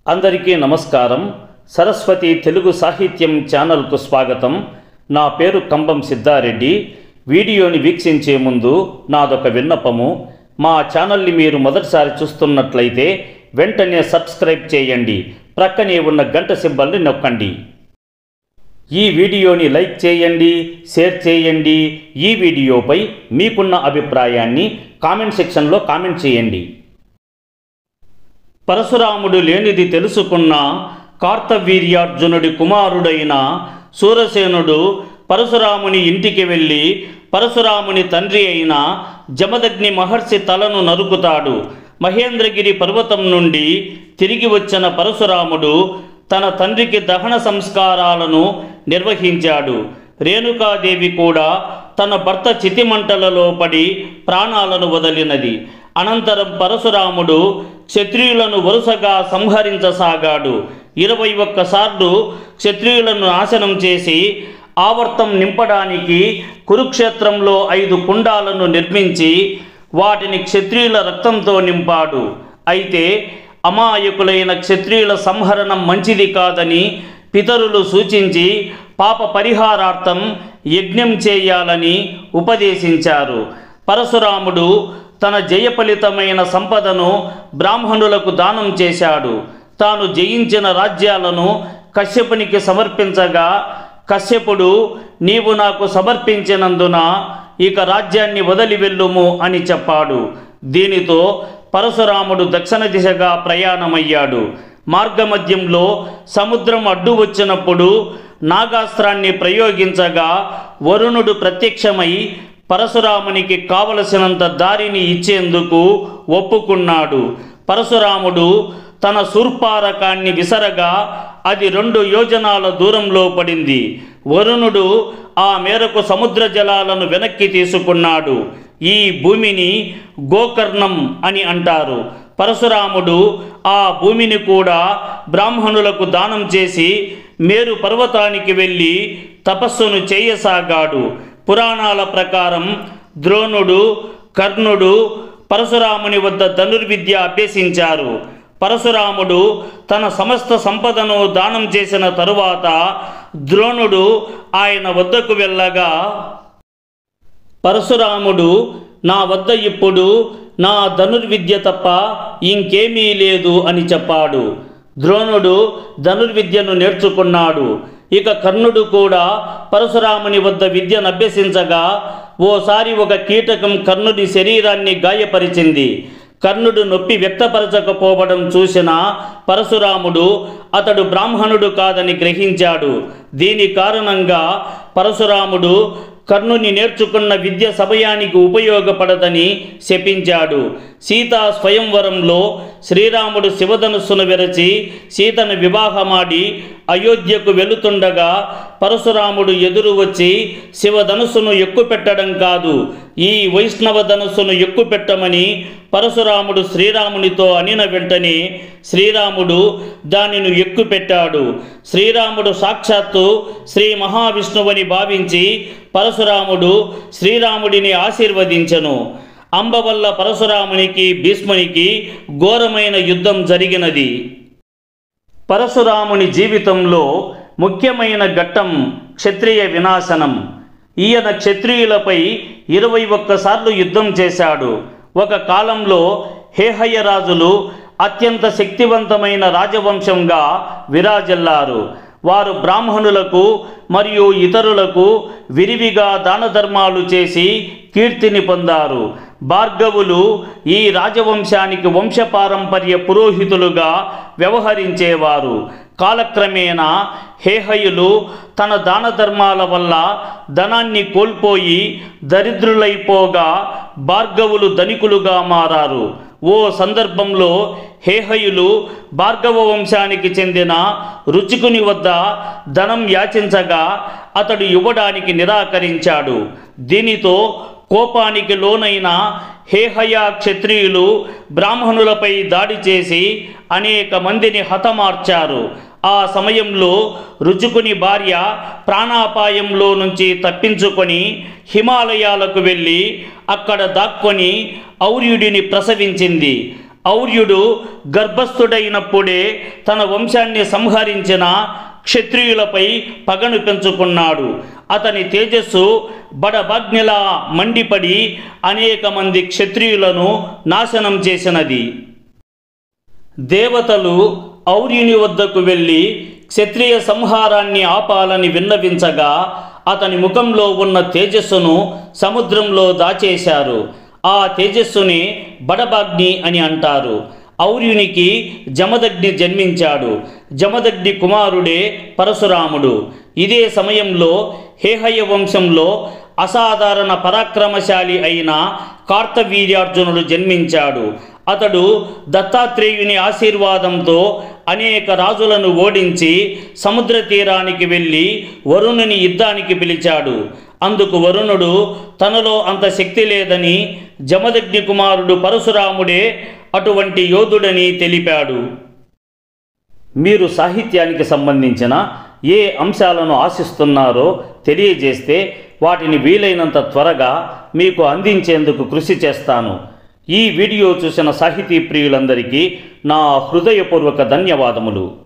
అందరికీ నమస్కారం. సరస్వతి తెలుగు సాహిత్యం ఛానల్కు స్వాగతం. నా పేరు కంబం సిద్ధారెడ్డి. వీడియోని వీక్షించే ముందు నాదొక విన్నపము. మా ఛానల్ని మీరు మొదటిసారి చూస్తున్నట్లయితే వెంటనే సబ్స్క్రైబ్ చేయండి. ప్రక్కనే ఉన్న గంట సింబల్ని నొక్కండి. ఈ వీడియోని లైక్ చేయండి, షేర్ చేయండి. ఈ వీడియోపై మీకున్న అభిప్రాయాన్ని కామెంట్ సెక్షన్లో కామెంట్ చేయండి. పరశురాముడు లేనిది తెలుసుకున్న కార్తవీర్యార్జునుడి కుమారుడైన శూరసేనుడు పరశురాముని ఇంటికి వెళ్ళి పరశురాముని తండ్రి అయిన జమదగ్ని మహర్షి తలను నరుకుతాడు. మహేంద్రగిరి పర్వతం నుండి తిరిగి వచ్చిన పరశురాముడు తన తండ్రికి దహన సంస్కారాలను నిర్వహించాడు. రేణుకాదేవి కూడా తన భర్త చితిమంటలలో పడి ప్రాణాలను వదిలినది. అనంతరం పరశురాముడు క్షత్రియులను వరుసగా సంహరించసాగాడు. 21 సార్లు క్షత్రియులను నాశనం చేసి ఆవర్తం నింపడానికి కురుక్షేత్రంలో 5 కుండాలను నిర్మించి వాటిని క్షత్రియుల రక్తంతో నింపాడు. అయితే అమాయకులైన క్షత్రియుల సంహరణం మంచిది కాదని పితరులు సూచించి పాప పరిహారార్థం యజ్ఞం చేయాలని ఉపదేశించారు. పరశురాముడు తన జయఫలితమైన సంపదను బ్రాహ్మణులకు దానం చేశాడు. తాను జయించిన రాజ్యాలను కశ్యపునికి సమర్పించగా కశ్యపుడు, నీవు నాకు సమర్పించినందున ఇక రాజ్యాన్ని వదిలి వెళ్ళుము అని చెప్పాడు. దీనితో పరశురాముడు దక్షిణ దిశగా ప్రయాణమయ్యాడు. మార్గమధ్యంలో సముద్రం అడ్డు వచ్చినప్పుడు నాగాస్త్రాన్ని ప్రయోగించగా వరుణుడు ప్రత్యక్షమై పరశురామునికి కావలసినంత దారిని ఇచ్చేందుకు ఒప్పుకున్నాడు. పరశురాముడు తన శూర్పారకాన్ని విసరగా అది 2 యోజనాల దూరంలో పడింది. వరుణుడు ఆ మేరకు సముద్ర జలాలను వెనక్కి తీసుకున్నాడు. ఈ భూమిని గోకర్ణం అని అంటారు. పరశురాముడు ఆ భూమిని కూడా బ్రాహ్మణులకు దానం చేసి మేరు పర్వతానికి వెళ్ళి తపస్సును చేయసాగాడు. పురాణాల ప్రకారం ద్రోణుడు, కర్ణుడు పరశురాముని వద్ద ధనుర్విద్య అభ్యసించారు. పరశురాముడు తన సమస్త సంపదను దానం చేసిన తరువాత ద్రోణుడు ఆయన వద్దకు వెళ్ళగా పరశురాముడు, నా వద్ద ఇప్పుడు నా ధనుర్విద్య తప్ప ఇంకేమీ లేదు అని చెప్పాడు. ద్రోణుడు ధనుర్విద్యను నేర్చుకున్నాడు. ఇక కర్ణుడు కూడా పరశురాముని వద్ద విద్యను అభ్యసించగా ఓసారి ఒక కీటకం కర్ణుడి శరీరాన్ని గాయపరిచింది. కర్ణుడు నొప్పి వ్యక్తపరచకపోవడం చూసిన పరశురాముడు అతడు బ్రాహ్మణుడు కాదని గ్రహించాడు. దీని కారణంగా పరశురాముడు కర్ణుని నేర్చుకున్న విద్య సమయానికి ఉపయోగపడదని శపించాడు. సీతా స్వయంవరంలో శ్రీరాముడు శివధనుస్సును విరచి సీతను వివాహమాడి అయోధ్యకు వెళుతుండగా పరశురాముడు ఎదురు వచ్చి శివధనుస్సును ఎక్కుపెట్టడం కాదు, ఈ వైష్ణవ ధనుస్సును ఎక్కుపెట్టమని పరశురాముడు శ్రీరామునితో అనిన వెంటనే శ్రీరాముడు దానిని ఎక్కుపెట్టాడు. శ్రీరాముడు సాక్షాత్తు శ్రీ మహావిష్ణువని భావించి పరశురాముడు శ్రీరాముడిని ఆశీర్వదించెను. అంబ వల్ల పరశురామునికి భీష్మునికి ఘోరమైన యుద్ధం జరిగినది. పరశురాముని జీవితంలో ముఖ్యమైన ఘట్టం క్షత్రియ వినాశనం. ఈయన క్షత్రియులపై 21 సార్లు యుద్ధం చేశాడు. ఒక కాలంలో హేహయ రాజులు అత్యంత శక్తివంతమైన రాజవంశంగా విరాజిల్లారు. వారు బ్రాహ్మణులకు మరియు ఇతరులకు విరివిగా దాన ధర్మాలు చేసి కీర్తిని పొందారు. భార్గవులు ఈ రాజవంశానికి వంశపారంపర్య పురోహితులుగా వ్యవహరించేవారు. కాలక్రమేణా హేహయులు తన దాన ధర్మాల వల్ల ధనాన్ని కోల్పోయి దరిద్రులైపోగా భార్గవులు ధనికులుగా మారారు. ఓ సందర్భంలో హేహయులు భార్గవ వంశానికి చెందిన రుచికుని వద్ద ధనం యాచించగా అతడు ఇవ్వడానికి నిరాకరించాడు. దీనితో కోపానికి లోనైన హేహయ క్షత్రియులు బ్రాహ్మణులపై దాడి చేసి అనేక మందిని హతమార్చారు. ఆ సమయంలో రుచుకుని భార్య ప్రాణాపాయంలో నుంచి తప్పించుకొని హిమాలయాలకు వెళ్ళి అక్కడ దాక్కొని ఔర్యుడిని ప్రసవించింది. ఔర్యుడు గర్భస్థుడైనప్పుడే తన వంశాన్ని సంహరించిన క్షత్రియులపై పగను పెంచుకున్నాడు. అతని తేజస్సు బడబాగ్నిలా మండిపడి అనేక మంది క్షత్రియులను నాశనం చేసినది. దేవతలు ఔర్యుని వద్దకు వెళ్ళి క్షత్రియ సంహారాన్ని ఆపాలని విన్నవించగా అతని ముఖంలో ఉన్న తేజస్సును సముద్రంలో దాచేశారు. ఆ తేజస్సుని బడబాగ్ని అని అంటారు. ఔర్యునికి జమదగ్ని జన్మించాడు. జమదగ్ని కుమారుడే పరశురాముడు. ఇదే సమయంలో హేహయ వంశంలో అసాధారణ పరాక్రమశాలి అయిన కార్తవీర్యార్జునుడు జన్మించాడు. అతడు దత్తాత్రేయుని ఆశీర్వాదంతో అనేక రాజులను ఓడించి సముద్ర తీరానికి వెళ్ళి వరుణుని యుద్ధానికి పిలిచాడు. అందుకు వరుణుడు తనలో అంత శక్తి లేదని, జమదగ్ని కుమారుడు పరశురాముడే అటువంటి యోధుడని తెలిపాడు. మీరు సాహిత్యానికి సంబంధించిన ఏ అంశాలను ఆశిస్తున్నారో తెలియజేస్తే వాటిని వీలైనంత త్వరగా మీకు అందించేందుకు కృషి చేస్తాను. ఈ వీడియో చూసిన సాహితీ ప్రియులందరికీ నా హృదయపూర్వక ధన్యవాదములు.